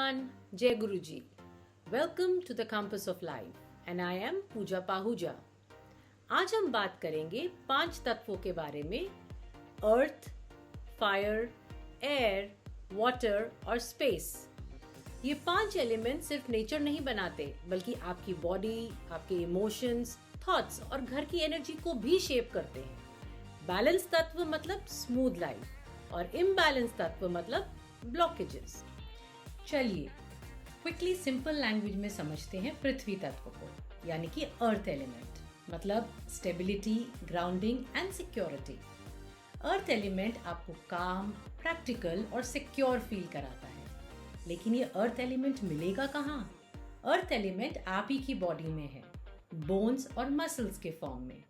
everyone, Jai Guruji. Welcome to the Compass of Life and I am Pooja Pahuja. आज हम बात करेंगे 5 तत्वों के बारे में अर्थ, फायर, एयर, वाटर और स्पेस। ये 5 एलिमेंट सिर्फ नेचर नहीं बनाते बल्कि आपकी बॉडी, आपके इमोशंस, थॉट्स और घर की एनर्जी को भी शेप करते हैं। बैलेंस तत्व मतलब स्मूथ लाइफ और इम्बैलेंस तत्व मतलब ब्लॉकेजेस। चलिए क्विकली सिंपल लैंग्वेज में समझते हैं पृथ्वी तत्व को, यानी कि अर्थ एलिमेंट मतलब stability, grounding and security. Earth element आपको काम, प्रैक्टिकल और सिक्योर फील कराता है। लेकिन ये अर्थ एलिमेंट मिलेगा कहाँ? अर्थ एलिमेंट आप ही की बॉडी में है, बोन्स और मसल्स के फॉर्म में,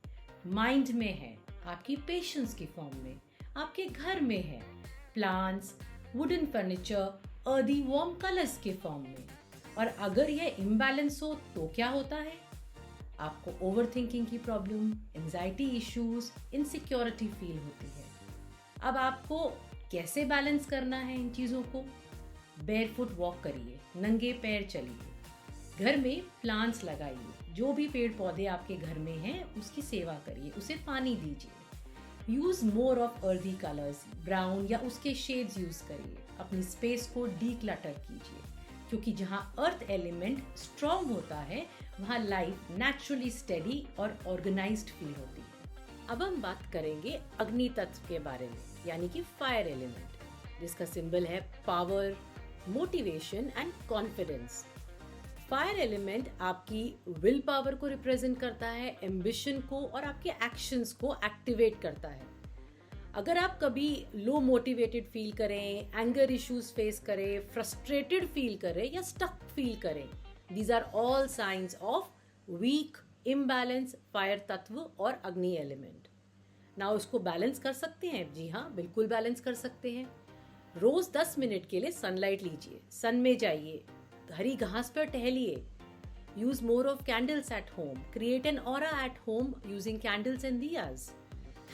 माइंड में है, आपकी पेशेंस की फॉर्म में, आपके घर में है, plants, wooden furniture, earthy warm colours के फॉर्म में। और अगर यह इम्बैलेंस हो तो क्या होता है? आपको ओवर थिंकिंग की problem, anxiety issues, insecurity feel होती है। अब आपको कैसे बैलेंस करना है इन चीज़ों को? बेयरफुट वॉक करिए, नंगे पैर चलिए, घर में प्लांट्स लगाइए, जो भी पेड़ पौधे आपके घर में हैं उसकी सेवा करिए, उसे पानी दीजिए। Use more of earthy colours, brown या उसके शेड्स यूज करिए। अपनी स्पेस को डीक्लटर कीजिए, क्योंकि जहाँ अर्थ एलिमेंट स्ट्रॉन्ग होता है वहाँ लाइफ नेचुरली स्टेडी और ऑर्गेनाइज्ड फील होती है। अब हम बात करेंगे अग्नि तत्व के बारे में, यानी कि फायर एलिमेंट, जिसका सिंबल है power, motivation and confidence. Fire element आपकी विल पावर को रिप्रेजेंट करता है, एम्बिशन को और आपके एक्शंस को एक्टिवेट करता है। अगर आप कभी लो मोटिवेटेड फील करें, एंगर इश्यूज फेस करें, फ्रस्ट्रेटेड फील करें या स्टक फील करें, these are all signs of weak, imbalance fire तत्व और अग्नि एलिमेंट। ना उसको बैलेंस कर सकते हैं? जी हाँ, बिल्कुल बैलेंस कर सकते हैं। रोज 10 मिनट के लिए सनलाइट लीजिए, सन में जाइए, हरी घास पर टहलिए। Use more of candles at home, create an aura at home using candles and diyas.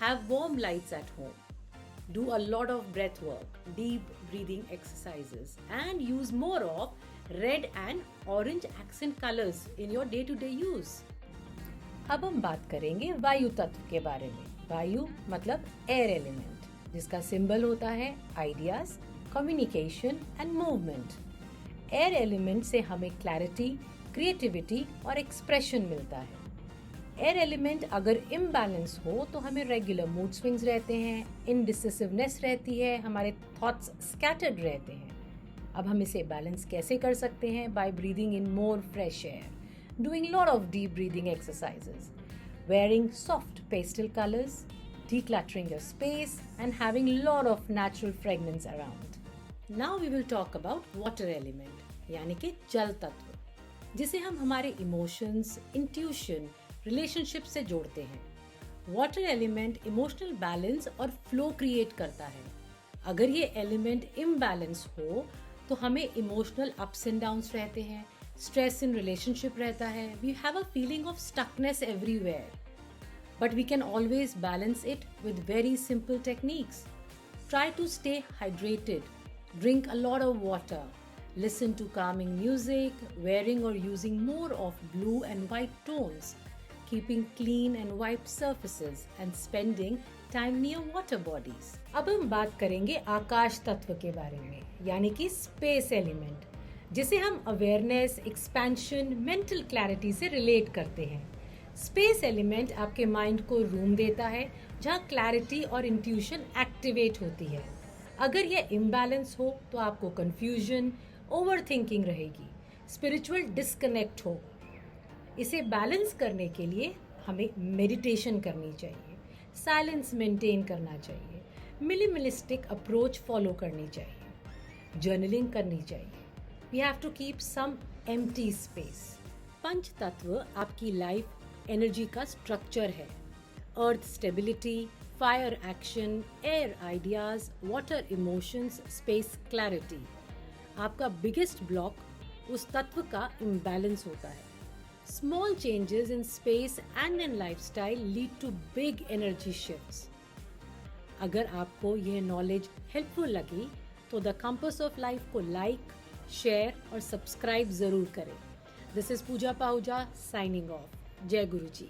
Have warm lights at home. Do a lot of breath work, deep breathing exercises, and use more of red and orange accent colors in your day-to-day use. अब हम बात करेंगे वायु तत्व के बारे में। वायु मतलब एयर एलिमेंट, जिसका सिंबल होता है ideas, communication and movement. Air element से हमें क्लैरिटी, क्रिएटिविटी और एक्सप्रेशन मिलता है। एयर एलिमेंट अगर इम्बैलेंस हो तो हमें रेगुलर मूड स्विंग्स रहते हैं, इनडिसिसिवनेस रहती है, हमारे थॉट्स स्कैटर्ड रहते हैं। अब हम इसे बैलेंस कैसे कर सकते हैं? By breathing in more fresh air, doing lot of deep breathing exercises, wearing soft pastel colours, decluttering your space and having lot of natural fragrance around. Now we will talk about water element, यानी कि जल तत्व, जिसे हम हमारे emotions, intuition, relationship से जोड़ते हैं। वाटर एलिमेंट इमोशनल बैलेंस और फ्लो क्रिएट करता है। अगर ये एलिमेंट इम्बैलेंस हो तो हमें इमोशनल अप्स एंड डाउन्स रहते हैं, स्ट्रेस इन रिलेशनशिप रहता है, we have a feeling of stuckness everywhere. But we can always balance it with very simple techniques. Try to stay hydrated, drink a lot of water, listen to calming music, wearing or using more of blue and white tones, keeping clean and wiped surfaces and spending time near water bodies. अब हम बात करेंगे आकाश तत्व के बारे में, यानी कि स्पेस एलिमेंट, जिसे हम अवेयरनेस, एक्सपेंशन, मेंटल क्लैरिटी से रिलेट करते हैं। स्पेस एलिमेंट आपके माइंड को रूम देता है जहाँ क्लैरिटी और इंट्यूशन एक्टिवेट होती है। अगर यह इम्बैलेंस हो तो आपको कंफ्यूजन, ओवर थिंकिंग रहेगी, स्पिरिचुअल डिस्कनेक्ट हो। इसे बैलेंस करने के लिए हमें मेडिटेशन करनी चाहिए, साइलेंस मेंटेन करना चाहिए, मिनिमलिस्टिक अप्रोच फॉलो करनी चाहिए, जर्नलिंग करनी चाहिए। We have to keep some empty space. पंच तत्व आपकी लाइफ एनर्जी का स्ट्रक्चर है। Earth stability, fire action, air ideas, water emotions, space clarity. आपका बिगेस्ट ब्लॉक उस तत्व का इम्बैलेंस होता है। Small changes in space and in lifestyle lead to big energy shifts. अगर आपको यह नॉलेज हेल्पफुल लगी तो द कंपास ऑफ लाइफ को लाइक, शेयर और सब्सक्राइब ज़रूर करें। This is Puja Pahuja signing off. जय गुरु जी।